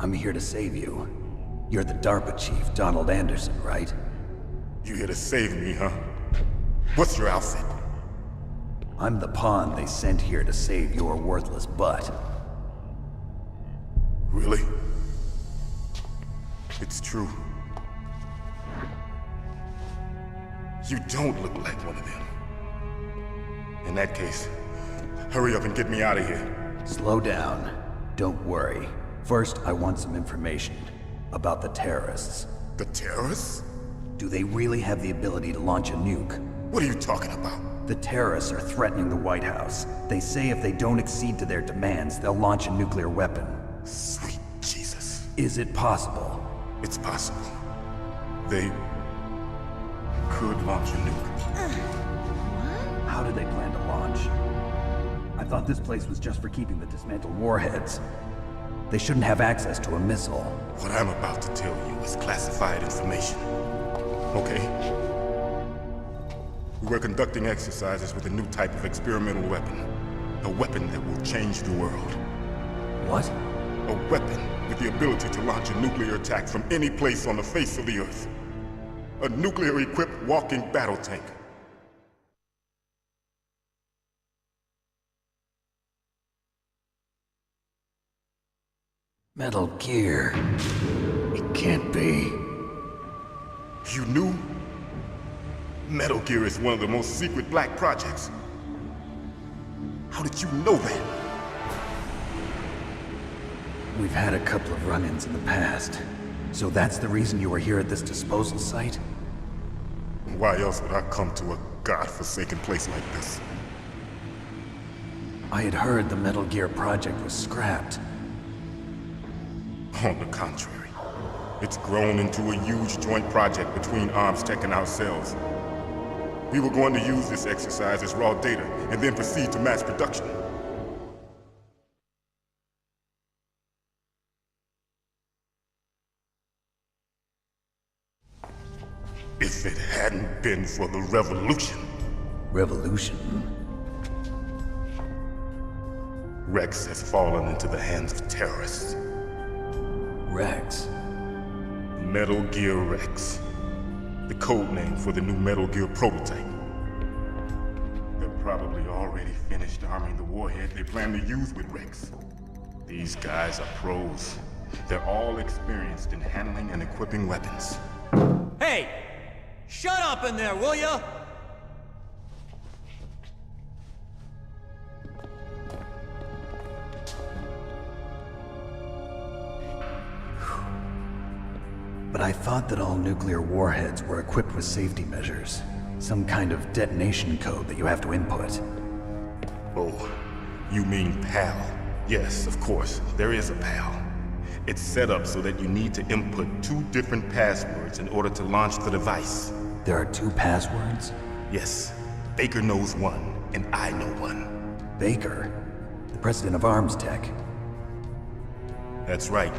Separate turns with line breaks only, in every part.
I'm here to save you. You're the DARPA chief, Donald Anderson, right?
You here to save me, huh? What's your outfit?
I'm the pawn they sent here to save your worthless butt.
Really? It's true. You don't look like one of them. In that case, hurry up and get me out of here.
Slow down. Don't worry. First, I want some information about the terrorists.
The terrorists?
Do they really have the ability to launch a nuke?
What are you talking about?
The terrorists are threatening the White House. They say if they don't accede to their demands, they'll launch a nuclear weapon.
Sweet Jesus.
Is it possible?
It's possible. They could launch a nuke.
How do they plan to launch? I thought this place was just for keeping the dismantled warheads. They shouldn't have access to a missile.
What I'm about to tell you is classified information. Okay? We're conducting exercises with a new type of experimental weapon. A weapon that will change the world.
What?
A weapon with the ability to launch a nuclear attack from any place on the face of the Earth. A nuclear-equipped walking battle tank.
Metal Gear. It can't be.
You knew? Metal Gear is one of the most secret black projects. How did you know that?
We've had a couple of run-ins in the past. So that's the reason you were here at this disposal site?
Why else would I come to a godforsaken place like this?
I had heard the Metal Gear project was scrapped.
On the contrary, it's grown into a huge joint project between Arms Tech and ourselves. We were going to use this exercise as raw data and then proceed to mass production. If it hadn't been for the revolution.
Revolution?
Rex has fallen into the hands of terrorists.
Rex?
Metal Gear Rex. The code name for the new Metal Gear prototype. They're probably already finished arming the warhead they plan to use with Rex. These guys are pros. They're all experienced in handling and equipping weapons.
Hey! Shut up in there, will ya?
But I thought that all nuclear warheads were equipped with safety measures. Some kind of detonation code that you have to input.
Oh, you mean PAL? Yes, of course, there is a PAL. It's set up so that you need to input 2 different passwords in order to launch the device.
There are 2 passwords?
Yes, Baker knows one, and I know one.
Baker? The president of Arms Tech?
That's right.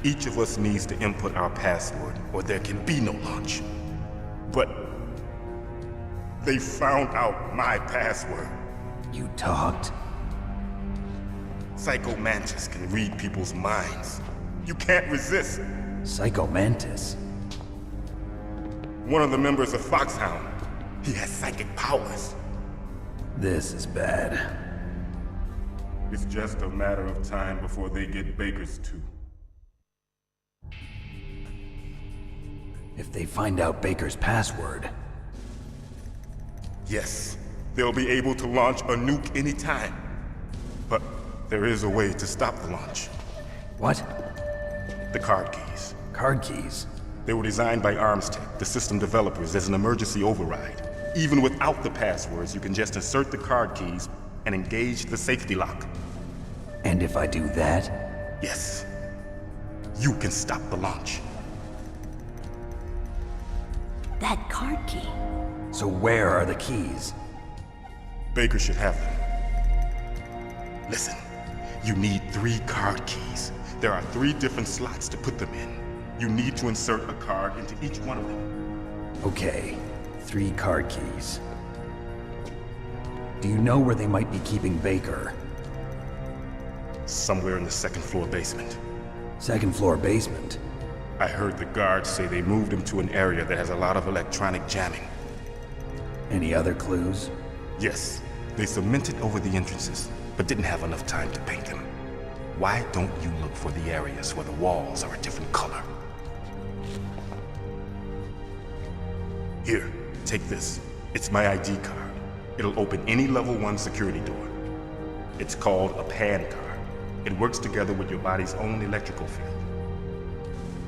Each of us needs to input our password, or there can be no launch. But they found out my password.
You talked?
Psycho Mantis can read people's minds. You can't resist.
Psycho Mantis?
One of the members of Foxhound. He has psychic powers.
This is bad.
It's just a matter of time before they get Baker's too.
If they find out Baker's password...
Yes, they'll be able to launch a nuke anytime. But there is a way to stop the launch.
What?
The card keys.
Card keys?
They were designed by Arms Tech, the system developers, as an emergency override. Even without the passwords, you can just insert the card keys and engage the safety lock.
And if I do that?
Yes. You can stop the launch.
That card key.
So where are the keys?
Baker should have them. Listen, you need 3 card keys. There are 3 different slots to put them in. You need to insert a card into each one of them.
Okay, 3 card keys. Do you know where they might be keeping Baker?
Somewhere in the second floor basement.
Second floor basement.
I heard the guards say they moved him to an area that has a lot of electronic jamming.
Any other clues?
Yes, they cemented over the entrances, but didn't have enough time to paint them. Why don't you look for the areas where the walls are a different color? Here, take this. It's my ID card. It'll open any level 1 security door. It's called a PAN card. It works together with your body's own electrical field.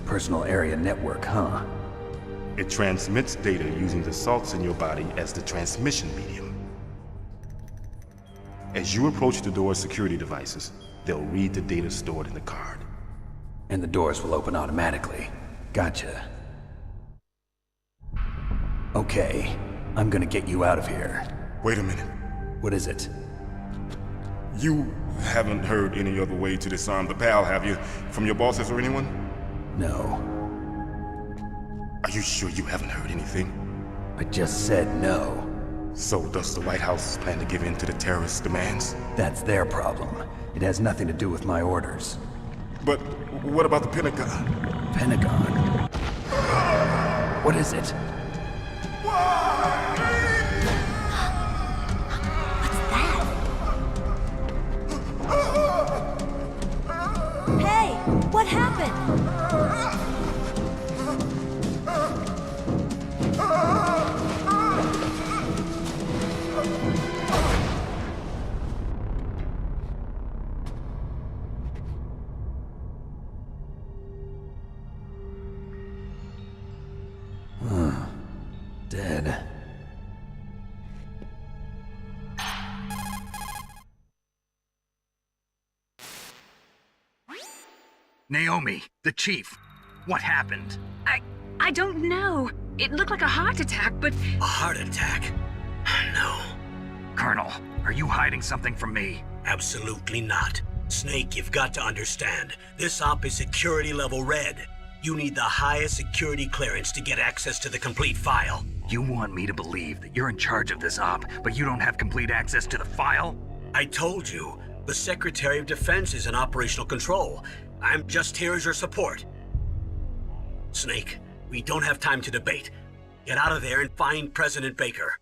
Personal area network, huh?
It transmits data using the salts in your body as the transmission medium. As you approach the door's security devices, they'll read the data stored in the card.
And the doors will open automatically. Gotcha. Okay, I'm gonna get you out of here.
Wait a minute.
What is it?
You haven't heard any other way to disarm the PAL, have you? From your bosses or anyone?
No.
Are you sure you haven't heard anything?
I just said no.
So does the White House plan to give in to the terrorists' demands?
That's their problem. It has nothing to do with my orders.
But what about the Pentagon?
Pentagon? What is it?
What's that? Hey, what happened?
Dead.
Naomi, the chief. What happened?
I don't know. It looked like a heart attack, but...
A heart attack? No. Colonel, are you hiding something from me?
Absolutely not. Snake, you've got to understand. This op is security level red. You need the highest security clearance to get access to the complete file.
You want me to believe that you're in charge of this op, but you don't have complete access to the file?
I told you, the Secretary of Defense is in operational control. I'm just here as your support. Snake, we don't have time to debate. Get out of there and find President Baker.